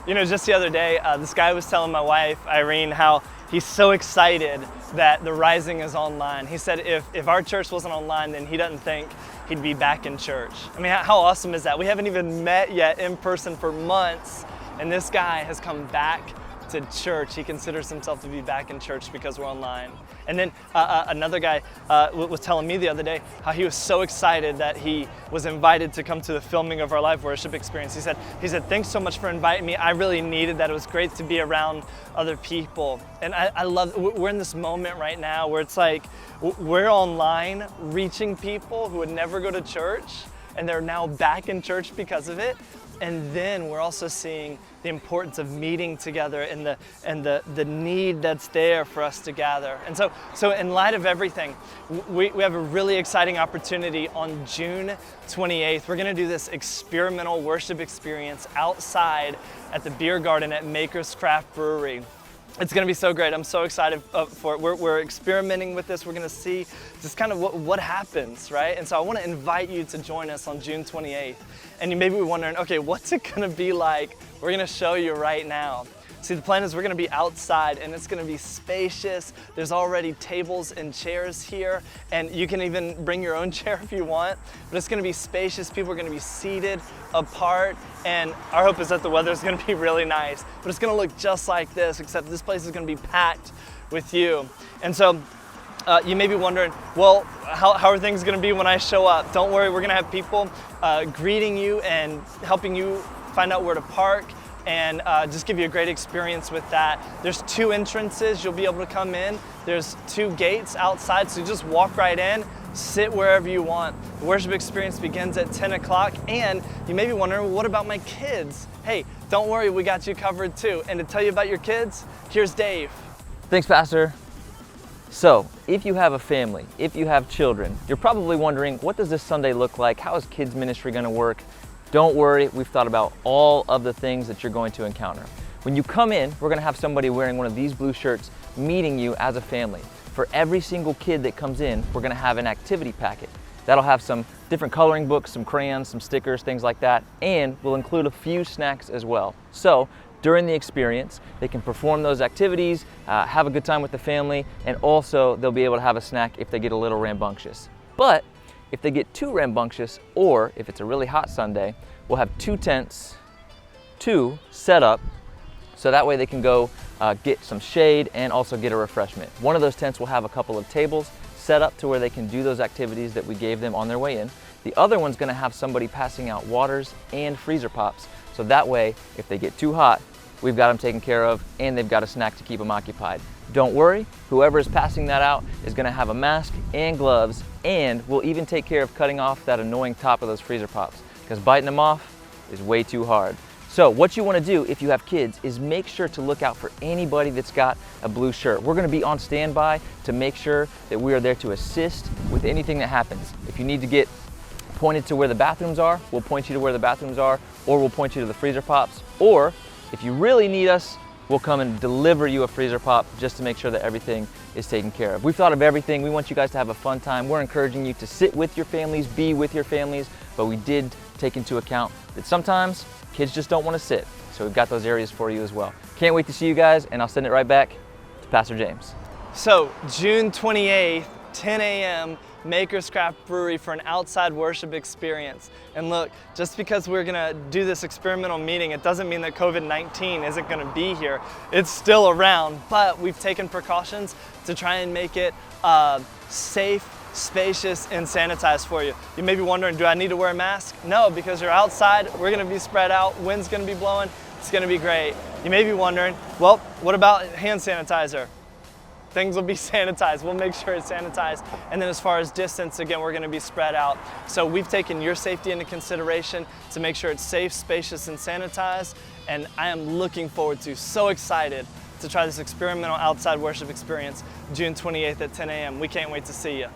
You know, just the other day, this guy was telling my wife, Irene, how he's so excited that the Rising is online. He said if our church wasn't online, then he doesn't think he'd be back in church. I mean, how awesome is that? We haven't even met yet in person for months, and this guy has come back to church. He considers himself to be back in church because we're online. And then another guy was telling me the other day how he was so excited that he was invited to come to the filming of our live worship experience. He said, thanks so much for inviting me. I really needed that. It was great to be around other people. And I love, we're in this moment right now where it's like, we're online reaching people who would never go to church, and they're now back in church because of it. And then we're also seeing the importance of meeting together and the need that's there for us to gather. And so in light of everything, we have a really exciting opportunity on June 28th. We're gonna do this experimental worship experience outside at the beer garden at Maker's Craft Brewery. It's gonna be so great. I'm so excited for it. We're experimenting with this. We're gonna see just kind of what happens, right? And so I wanna invite you to join us on June 28th. And you may be wondering, okay, what's it gonna be like? We're gonna show you right now. See, the plan is we're gonna be outside and it's gonna be spacious. There's already tables and chairs here, and you can even bring your own chair if you want, but it's gonna be spacious. People are gonna be seated apart, and our hope is that the weather is gonna be really nice, but it's gonna look just like this, except this place is gonna be packed with you. And so you may be wondering, well, how are things gonna be when I show up? Don't worry, we're gonna have people greeting you and helping you find out where to park, and just give you a great experience with that. There's 2 entrances you'll be able to come in. There's 2 gates outside, so you just walk right in, sit wherever you want. The worship experience begins at 10 o'clock, and you may be wondering, well, what about my kids? Hey, don't worry, we got you covered too. And to tell you about your kids, here's Dave. Thanks, Pastor. So, if you have a family, if you have children, you're probably wondering, what does this Sunday look like? How is kids ministry gonna work? Don't worry, we've thought about all of the things that you're going to encounter. When you come in, we're gonna have somebody wearing one of these blue shirts meeting you as a family. For every single kid that comes in, we're gonna have an activity packet. That'll have some different coloring books, some crayons, some stickers, things like that, and we'll include a few snacks as well. So, during the experience, they can perform those activities, have a good time with the family, and also they'll be able to have a snack if they get a little rambunctious. But if they get too rambunctious, or if it's a really hot Sunday, we'll have 2 tents, 2 set up, so that way they can go get some shade and also get a refreshment. One of those tents will have a couple of tables set up to where they can do those activities that we gave them on their way in. The other one's gonna have somebody passing out waters and freezer pops, so that way, if they get too hot, we've got them taken care of, and they've got a snack to keep them occupied. Don't worry, whoever is passing that out is gonna have a mask and gloves, and we'll even take care of cutting off that annoying top of those freezer pops, because biting them off is way too hard. So what you wanna do if you have kids is make sure to look out for anybody that's got a blue shirt. We're gonna be on standby to make sure that we are there to assist with anything that happens. If you need to get pointed to where the bathrooms are, we'll point you to where the bathrooms are, or we'll point you to the freezer pops, or if you really need us, we'll come and deliver you a freezer pop just to make sure that everything is taken care of. We've thought of everything. We want you guys to have a fun time. We're encouraging you to sit with your families, be with your families, but we did take into account that sometimes kids just don't want to sit. So we've got those areas for you as well. Can't wait to see you guys, and I'll send it right back to Pastor James. So June 28th, 10 a.m., Maker's Craft Brewery for an outside worship experience. And look, just because we're gonna do this experimental meeting, it doesn't mean that COVID-19 isn't gonna be here. It's still around, but we've taken precautions to try and make it safe, spacious, and sanitized for you. You may be wondering, do I need to wear a mask? No, because you're outside, we're gonna be spread out, wind's gonna be blowing, it's gonna be great. You may be wondering, well, what about hand sanitizer? Things will be sanitized. We'll make sure it's sanitized. And then as far as distance, again, we're gonna be spread out. So we've taken your safety into consideration to make sure it's safe, spacious, and sanitized. And I am looking forward to, so excited to try this experimental outside worship experience June 28th at 10 a.m. We can't wait to see you.